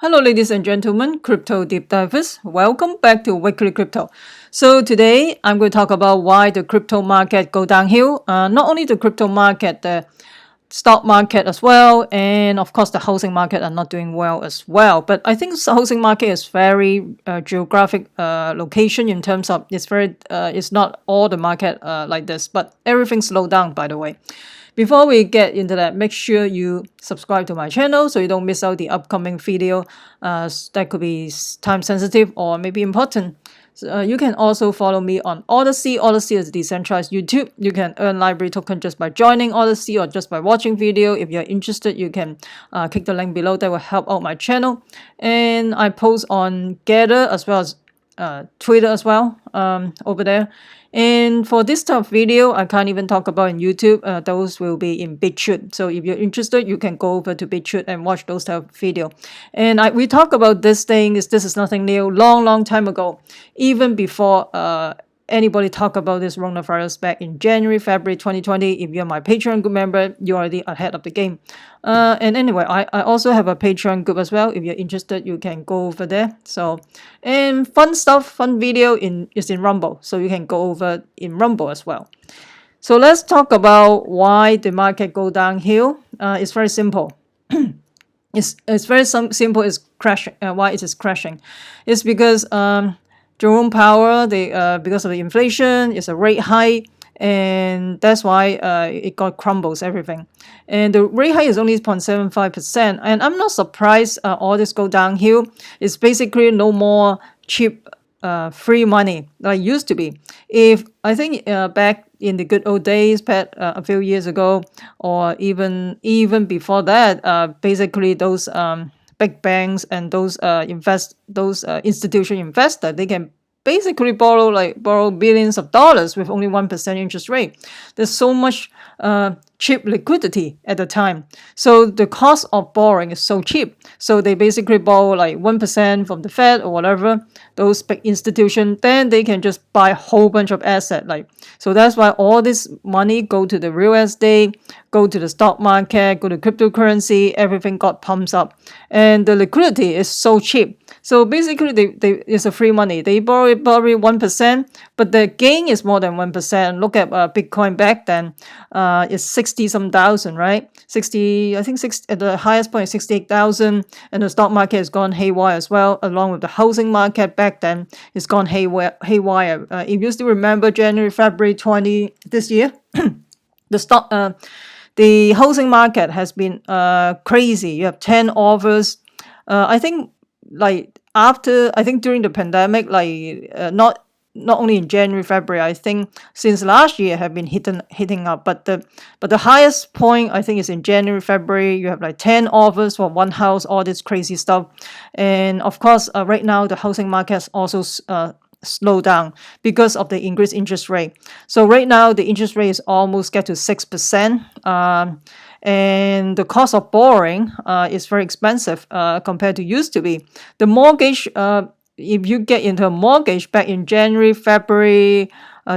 Hello, ladies and gentlemen, crypto deep divers. Welcome back to Weekly Crypto. So today I'm going to talk about why the crypto market go downhill. Not only the crypto market, the stock market as well, and of course the housing market are not doing well as well. But I think the housing market is very geographic location in terms of it's not all the market like this, but everything slowed down, by the way. Before we get into that, make sure you subscribe to my channel so you don't miss out the upcoming video that could be time sensitive or maybe important. So, you can also follow me on Odysee. Odysee is decentralized YouTube. You can earn library token just by joining Odysee or just by watching video. If you're interested, you can click the link below. That will help out my channel. And I post on Gather as well as Twitter as well over there. And for this type of video, I can't even talk about in YouTube. Those will be in Bitchute. So if you're interested, you can go over to Bitchute and watch those type of video. And we talk about this is nothing new, long time ago, even before anybody talk about this coronavirus back in January, February 2020. If you're my Patreon group member, you're already ahead of the game. And anyway, I also have a Patreon group as well. If you're interested, you can go over there. So, and fun video is in Rumble. So you can go over in Rumble as well. So let's talk about why the market go downhill. It's very simple. It's very simple. It's crashing. Why it is crashing? It's because Jerome Powell, because of the inflation, it's a rate hike, and that's why it got crumbles everything. And the rate hike is only 0.75%, and I'm not surprised all this go downhill. It's basically no more cheap free money like used to be. If I think back in the good old days, a few years ago, or even before that, basically those big banks and those institutional investors, they can basically borrow billions of dollars with only 1% interest rate. There's so much cheap liquidity at the time. So the cost of borrowing is so cheap. So they basically borrow like 1% from the Fed or whatever, those big institutions, then they can just buy a whole bunch of assets. So that's why all this money go to the real estate, go to the stock market, go to cryptocurrency, everything got pumps up. And the liquidity is so cheap. So basically, it's a free money. They borrow 1%, but the gain is more than 1%. Look at Bitcoin back then. It's 60-some thousand, right? 60, I think 60, at the highest point, 68,000. And the stock market has gone haywire as well, along with the housing market back then. It's gone haywire. If you still remember January, February 20 this year, the housing market has been crazy. You have 10 offers. I think during the pandemic, not only in January, February, I think since last year have been hitting up. But the highest point I think is in January, February. You have like 10 offers for one house, all this crazy stuff. And of course, right now the housing market has also slow down because of the increased interest rate. So right now the interest rate is almost get to 6%. And the cost of borrowing is very expensive compared to used to be. The mortgage, if you get into a mortgage back in January, February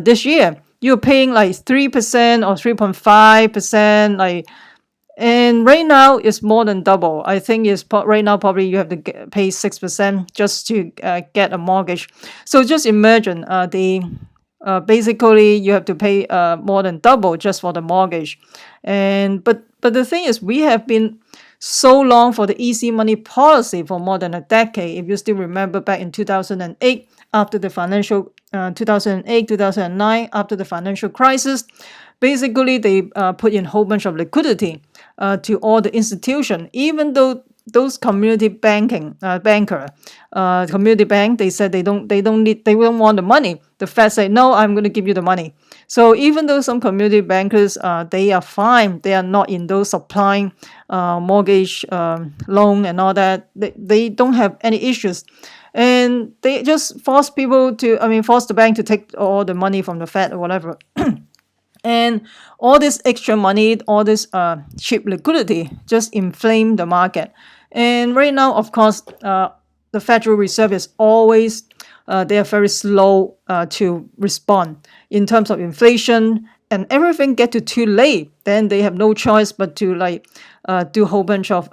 this year, you're paying like 3% or 3.5%. And right now it's more than double. I think right now probably you have to pay 6% just to get a mortgage. So just imagine basically you have to pay more than double just for the mortgage. And but the thing is, we have been so long for the easy money policy for more than a decade. If you still remember back in 2008, after the 2008, 2009, after the financial crisis, basically they put in a whole bunch of liquidity to all the institutions, even though those community community bank, they said they don't want the money. The Fed said, no, I'm going to give you the money. So even though some community bankers, they are fine, they are not in those supplying mortgage loan and all that, they don't have any issues. And they just force the bank to take all the money from the Fed or whatever. And all this extra money, all this cheap liquidity just inflame the market. And right now, of course, the Federal Reserve is always, they are very slow to respond in terms of inflation, and everything get to too late. Then they have no choice but to do a whole bunch of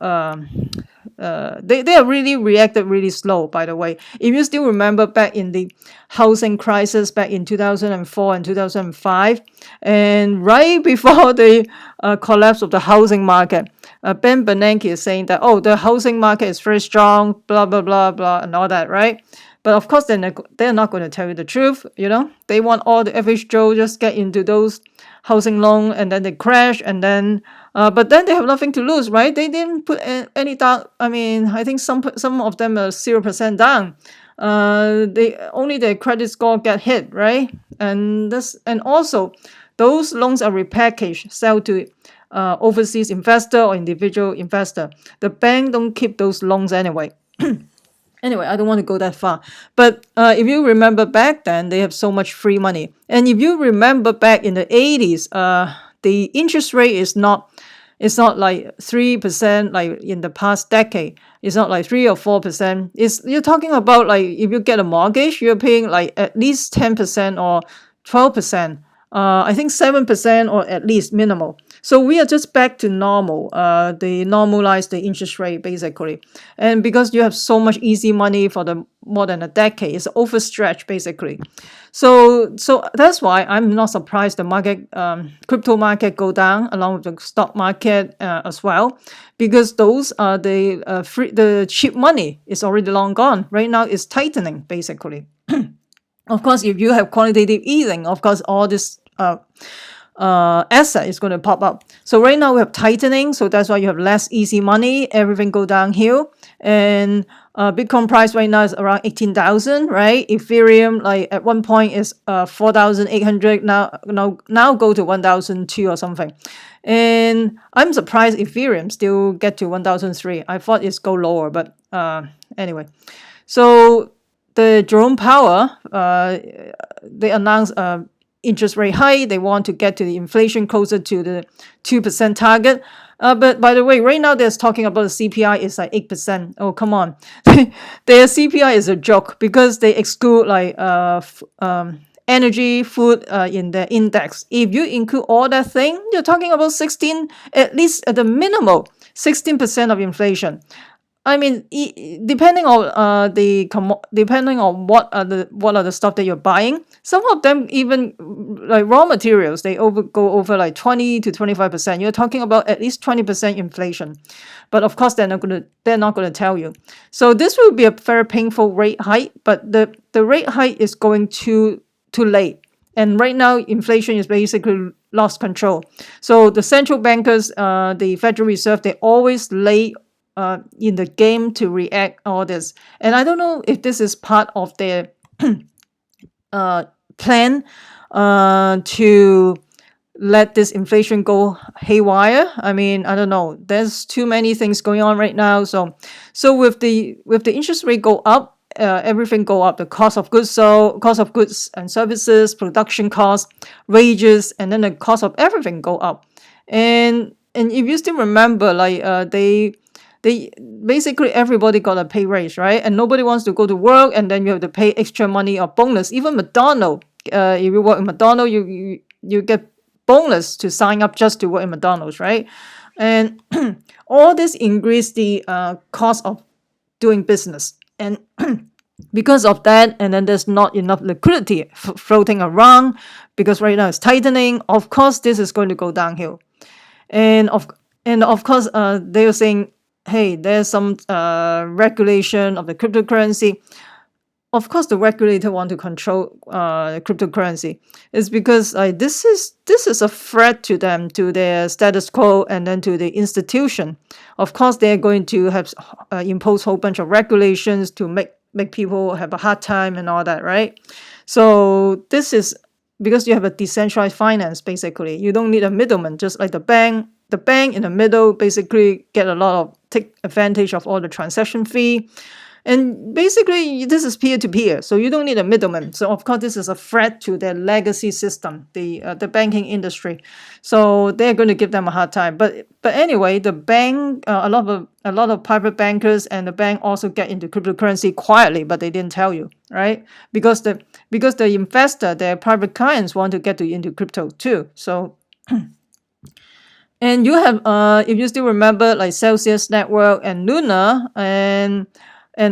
They are really reacted really slow, by the way. If you still remember back in the housing crisis back in 2004 and 2005, and right before the collapse of the housing market, Ben Bernanke is saying that, oh, the housing market is very strong, blah, blah, blah, blah, and all that, right? But of course, they're not going to tell you the truth, They want all the average Joe just get into those housing loan and then they crash and then but then they have nothing to lose, right? They didn't put any down. I mean, I think some of them are 0% down. They only their credit score get hit, right? And also those loans are repackaged, sell to overseas investor or individual investor. The bank don't keep those loans anyway. Anyway, I don't want to go that far. But if you remember back then, they have so much free money. And if you remember back in the 80s, the interest rate is not like 3% like in the past decade. It's not like 3 or 4%. You're talking about like if you get a mortgage, you're paying like at least 10% or 12%. I think 7% or at least minimal. So we are just back to normal. They normalize the interest rate basically. And because you have so much easy money for the more than a decade, it's overstretched basically. So that's why I'm not surprised the market, crypto market go down along with the stock market as well, because those are the cheap money is already long gone. Right now it's tightening basically. Of course, if you have quantitative easing, of course, all this asset is going to pop up. So right now we have tightening, so that's why you have less easy money. Everything go downhill, and Bitcoin price right now is around 18,000, right? Ethereum like at one point is 4,800. Now go to 1,002 or something. And I'm surprised Ethereum still get to 1,003. I thought it's go lower, but anyway. So the Jerome Powell, they announced interest rate hike. They want to get to the inflation closer to the 2% target. But by the way, right now they're talking about the CPI is like 8%. Oh, come on. Their CPI is a joke because they exclude like energy, food in the index. If you include all that thing, you're talking about 16, at least at the minimum, 16% of inflation. I mean, depending on depending on what are the stuff that you're buying, some of them even like raw materials, they go over like 20 to 25%. You're talking about at least 20% inflation, but of course they're not gonna tell you. So this will be a very painful rate hike, but the rate hike is going too late. And right now, inflation is basically lost control. So the central bankers, the Federal Reserve, they always late in the game to react all this. And I don't know if this is part of their plan to let this inflation go haywire. I mean, I don't know. There's too many things going on right now. So with the interest rate go up, everything go up. The cost of goods and services, production costs, wages, and then the cost of everything go up. And if you still remember, like they basically everybody got a pay raise, right? And nobody wants to go to work, and then you have to pay extra money or bonus. Even McDonald's, if you work in McDonald's, you get bonus to sign up just to work in McDonald's, right? And all this increase the cost of doing business, and because of that, and then there's not enough liquidity floating around because right now it's tightening. Of course, this is going to go downhill, and of course, they're saying, hey, there's some regulation of the cryptocurrency. Of course, the regulator want to control the cryptocurrency. It's because this is a threat to them, to their status quo, and then to the institution. Of course, they're going to have impose a whole bunch of regulations to make people have a hard time and all that, right? So this is because you have a decentralized finance. Basically, you don't need a middleman, just like the bank. The bank in the middle basically take advantage of all the transaction fee. And basically, this is peer-to-peer, so you don't need a middleman. So of course, this is a threat to their legacy system, the banking industry. So they're going to give them a hard time. But anyway, the bank, a lot of private bankers and the bank also get into cryptocurrency quietly, but they didn't tell you, right? Because the investor, their private clients want to get into crypto too. So And you have, if you still remember, like Celsius Network and Luna, and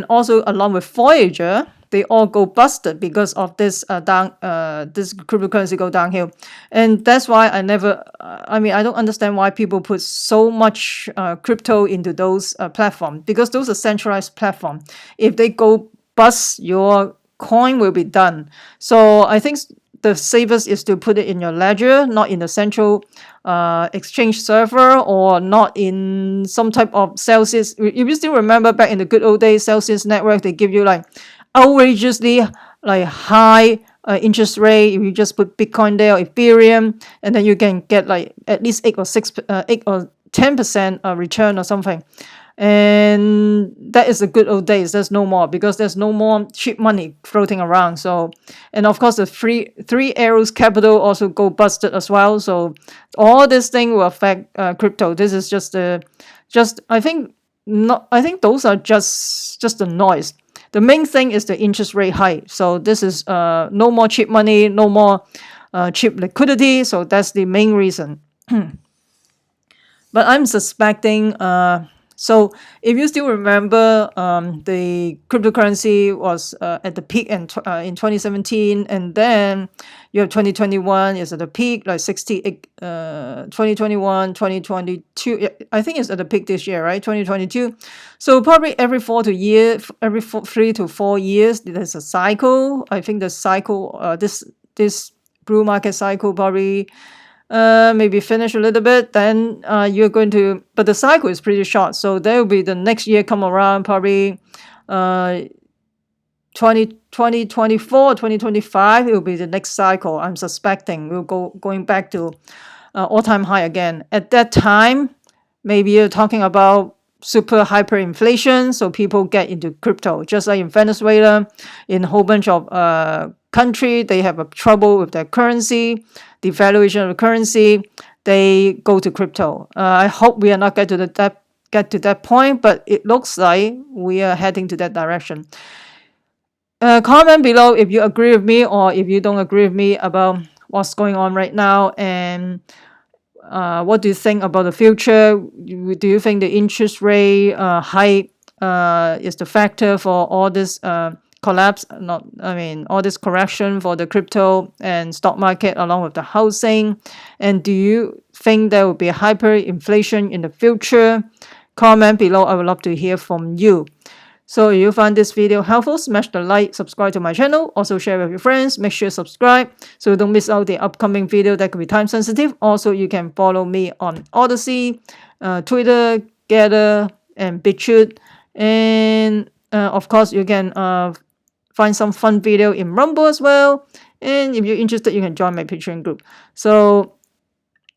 also along with Voyager, they all go busted because of this this cryptocurrency go downhill. And that's why I never, I mean, I don't understand why people put so much crypto into those platforms, because those are centralized platform. If they go bust, your coin will be done. So I think the safest is to put it in your ledger, not in the central exchange server, or not in some type of Celsius. If you still remember back in the good old days, Celsius Network, they give you like outrageously like high interest rate. If you just put Bitcoin there or Ethereum, and then you can get like at least 8 or 10% return or something. And that is the good old days. There's no more, because there's no more cheap money floating around. So, and of course the three arrows capital also go busted as well. So all this thing will affect crypto. This is just I think not, I think those are just the noise. The main thing is the interest rate hike. So this is no more cheap money, no more cheap liquidity. So that's the main reason. But I'm suspecting, so if you still remember, the cryptocurrency was at the peak in 2017, and then you have 2021 is at the peak, like 68, 2021, 2022, I think it's at the peak this year, right? 2022. So probably every 3 to 4 years, there's a cycle. I think the cycle, this bull market cycle probably maybe finish a little bit, then you're going to, but the cycle is pretty short, so there will be the next year come around, probably 2024, 2025, it will be the next cycle. I'm suspecting we'll going back to all-time high again. At that time, maybe you're talking about super hyperinflation, so people get into crypto, just like in Venezuela, in a whole bunch of country, they have a trouble with their currency, devaluation of the currency, they go to crypto. I hope we are not get to that point, but it looks like we are heading to that direction. Comment below if you agree with me, or if you don't agree with me about what's going on right now, and what do you think about the future? Do you think the interest rate hike is the factor for all this collapse? All this correction for the crypto and stock market, along with the housing? And do you think there will be hyperinflation in the future? Comment below. I would love to hear from you. So if you find this video helpful, smash the like, subscribe to my channel, also share with your friends, make sure you subscribe so you don't miss out the upcoming video that could be time sensitive. Also, you can follow me on Odysee, Twitter, Gather, and Bitchute. And of course, you can find some fun video in Rumble as well. And if you're interested, you can join my Patreon group. So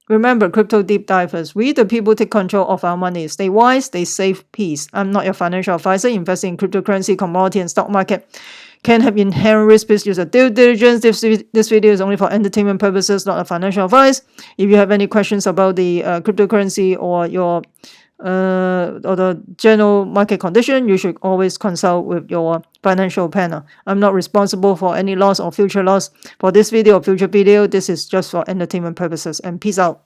remember, crypto deep divers, we the people take control of our money. Stay wise, stay safe, peace. I'm not your financial advisor. Investing in cryptocurrency, commodity, and stock market can have inherent risk. Please use a due diligence. This video is only for entertainment purposes, not a financial advice. If you have any questions about the cryptocurrency or your or the general market condition, you should always consult with your financial planner. I'm not responsible for any loss or future loss for this video or future video. This is just for entertainment purposes. And peace out.